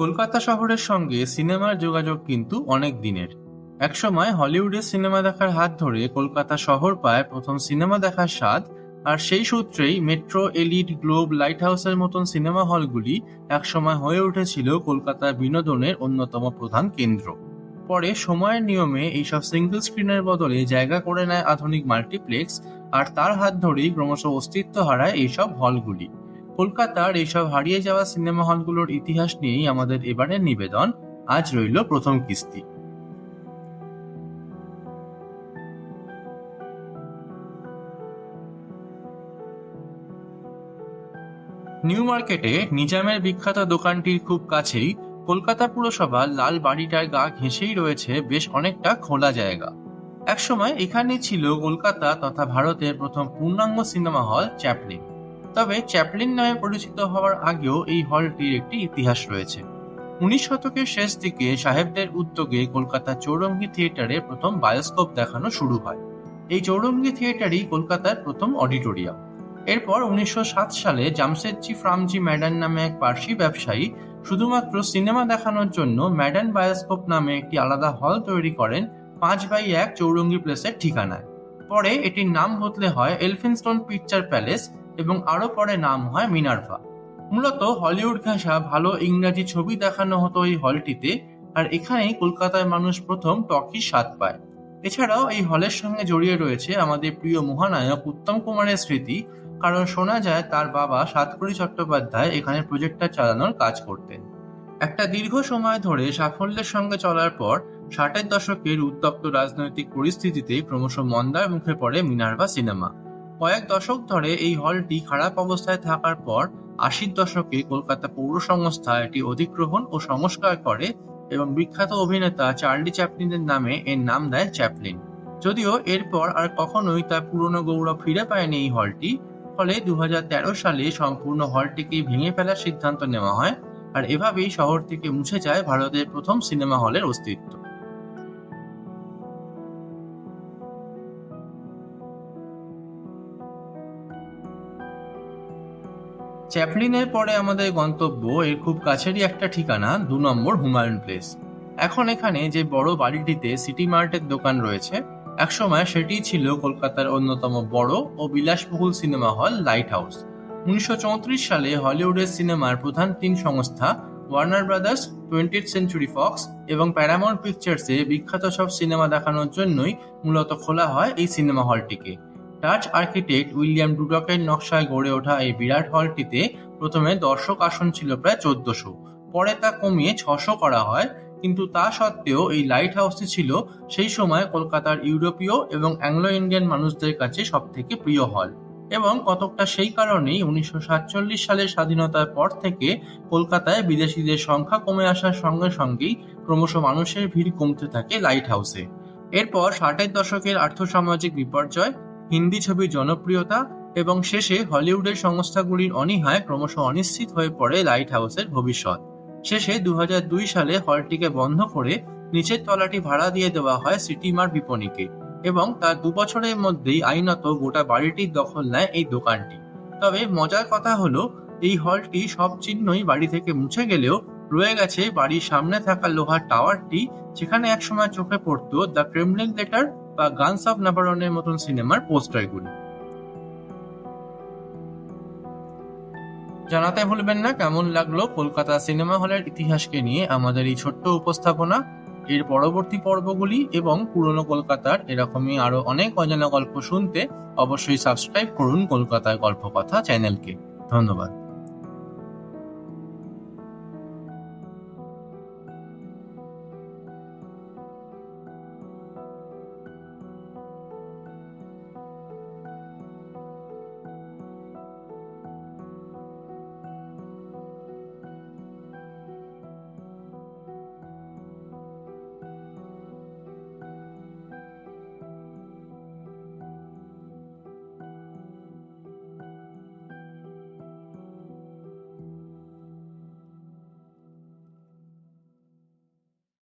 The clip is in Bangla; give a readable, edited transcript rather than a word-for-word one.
কলকাতা শহরের সঙ্গে সিনেমার যোগাযোগ কিন্তু অনেক দিনের। একসময় হলিউডের সিনেমা দেখার হাত ধরে কলকাতা শহর পায় প্রথম সিনেমা দেখার স্বাদ। আর সেই সূত্রেই মেট্রো, এলিট, গ্লোব, লাইট হাউসের মতন সিনেমা হলগুলি একসময় হয়ে উঠেছিল কলকাতার বিনোদনের অন্যতম প্রধান কেন্দ্র। পরে সময়ের নিয়মে এইসব সিঙ্গল স্ক্রিনের বদলে জায়গা করে নেয় আধুনিক মাল্টিপ্লেক্স, আর তার হাত ধরেই ক্রমশ অস্তিত্ব হারায় এইসব হলগুলি। কলকাতার এইসব হারিয়ে যাওয়া সিনেমা হলগুলোর ইতিহাস নিয়েই আমাদের এবারের নিবেদন। আজ রইল প্রথম কিস্তি। নিউ মার্কেটে নিজামের বিখ্যাত দোকানটির খুব কাছেই কলকাতা পুরসভার লাল বাড়িটার গা ঘেঁষেই রয়েছে বেশ অনেকটা খোলা জায়গা। একসময় এখানেই ছিল কলকাতা তথা ভারতের প্রথম পূর্ণাঙ্গ সিনেমা হল চ্যাপলিন। তবে চ্যাপলিন নামে পরিচিত হওয়ার আগেও এই হলটির একটি ইতিহাস রয়েছে। 19 শতকের শেষ দিকে সাহেবদের উদ্যোগে কলকাতা চৌরঙ্গী থিয়েটারে প্রথম বায়োস্কোপ দেখানো শুরু হয়। এই চৌরঙ্গী থিয়েটারই কলকাতার প্রথম অডিটোরিয়াম। এরপর 1907 সালে জামশেদজি ফ্রামজি ম্যাডান নামে এক পার্সি ব্যবসায়ী শুধুমাত্র সিনেমা দেখানোর জন্য ম্যাডান বায়োস্কোপ নামে একটি আলাদা হল তৈরি করেন 5/1 চৌরঙ্গী প্লেসের ঠিকানায়। পরে এটির নাম বদলে হয় এলফিনস্টোন পিকচার প্যালেস এবং আরো পরে নাম হয় মিনার্ভা। মূলত হলিউড ঘেঁষা ভালো ইংরাজি ছবি দেখানো হতো এই হলটিতে, আর এখানেই কলকাতার মানুষ প্রথম টকির স্বাদ পায়। এছাড়াও এই হলের সঙ্গে জড়িয়ে রয়েছে আমাদের প্রিয় মহানায়ক উত্তম কুমারের স্মৃতি, কারণ শোনা যায় তার বাবা সাতকড়ি চট্টোপাধ্যায় এখানে প্রজেক্টর চালানোর কাজ করতেন। একটা দীর্ঘ সময় ধরে সাফল্যের সঙ্গে চলার পর 60-এর দশকের উত্তপ্ত রাজনৈতিক পরিস্থিতিতে ক্রমশ মন্দার মুখে পড়ে মিনার্ভা সিনেমা। কয়েক দশক ধরে এই হলটি খারাপ অবস্থায় থাকার পর 80-র দশকে কলকাতা পৌর সংস্থা এটি অধিগ্রহণ ও সংস্কার করে এবং বিখ্যাত অভিনেতা চার্লি চ্যাপলিনের নামে এর নাম দেয় চ্যাপলিন। যদিও এরপর আর কখনোই তার পুরনো গৌরব ফিরে পায়নি এই হলটি, ফলে 2013 সালে সম্পূর্ণ হলটিকে ভেঙে ফেলার সিদ্ধান্ত নেওয়া হয়, আর এভাবেই শহর থেকে মুছে যায় ভারতের প্রথম সিনেমা হলের অস্তিত্ব। চ্যাপলিনের পরে আমাদের গন্তব্য এর খুব কাছেরই একটা ঠিকানা, 2 নম্বর হুমায়ুন প্লেস। এখন এখানে যে বড় বাড়িটিতে সিটি মার্টের দোকান রয়েছে, একসময় সেটি ছিল কলকাতার অন্যতম বড় ও বিলাসবহুল সিনেমা হল লাইট হাউস। 1934 সালে হলিউডের সিনেমার প্রধান 3 সংস্থা Warner brothers, 20th century Fox এবং প্যারামাউন্ট পিকচার্সে বিখ্যাত সব সিনেমা দেখানোর জন্যই মূলত খোলা হয় এই সিনেমা হলটিকে। ডাচ আর্কিটেক্ট উইলিয়াম ডুডকের নকশায় গড়ে ওঠা এই বিরাট হলটিতে প্রথমে দর্শক আসন ছিল প্রায় 1400, পরে তা কমিয়ে 600 করা হয়। কিন্তু তা সত্ত্বেও এই লাইট হাউসটি ছিল সেই সময় কলকাতার ইউরোপীয় এবং অ্যাংলো ইন্ডিয়ান মানুষদের কাছে সব থেকে প্রিয় হল। এবং কতকটা সেই কারণেই 1947 সালের স্বাধীনতার পর থেকে কলকাতায় বিদেশিদের সংখ্যা কমে আসার সঙ্গে সঙ্গেই ক্রমশ মানুষের ভিড় কমতে থাকে লাইট হাউসে। এরপর 60-এর দশকের আর্থসামাজিক বিপর্যয়, হিন্দি ছবির জনপ্রিয়তা এবং শেষে হলিউডের সংস্থাগুলির অনীহায় ক্রমশ অনিশ্চিত হয়ে পড়ে লাইট হাউসের ভবিষ্যৎ। শেষে 2002 সালে হলটিকে বন্ধ করে নিচের তলাটি ভাড়া দিয়ে দেওয়া হয় সিটি মার্ট বিপণীকে, এবং তার 2 বছরের মধ্যেই আইনত গোটা বাড়িটির দখল নেয় এই দোকানটি। তবে মজার কথা হলো, এই হলটি সব চিহ্নই বাড়ি থেকে মুছে গেলেও রয়ে গেছে বাড়ির সামনে থাকা লোহার টাওয়ারটি, যেখানে একসময় চোখে পড়তো দ্য ক্রেমলিন লেটার বা গানস অফ নাভারনের মতন সিনেমার পোস্টারগুলি। জানাতে ভুলবেন না কেমন লাগলো কলকাতা সিনেমা হলের ইতিহাসকে নিয়ে আমাদের এই ছোট্ট উপস্থাপনা। এর পরবর্তী পর্বগুলি এবং পুরনো কলকাতার এরকমই আরো অনেক অজানা গল্প শুনতে অবশ্যই সাবস্ক্রাইব করুন কলকাতার গল্প কথা চ্যানেলকে। ধন্যবাদ।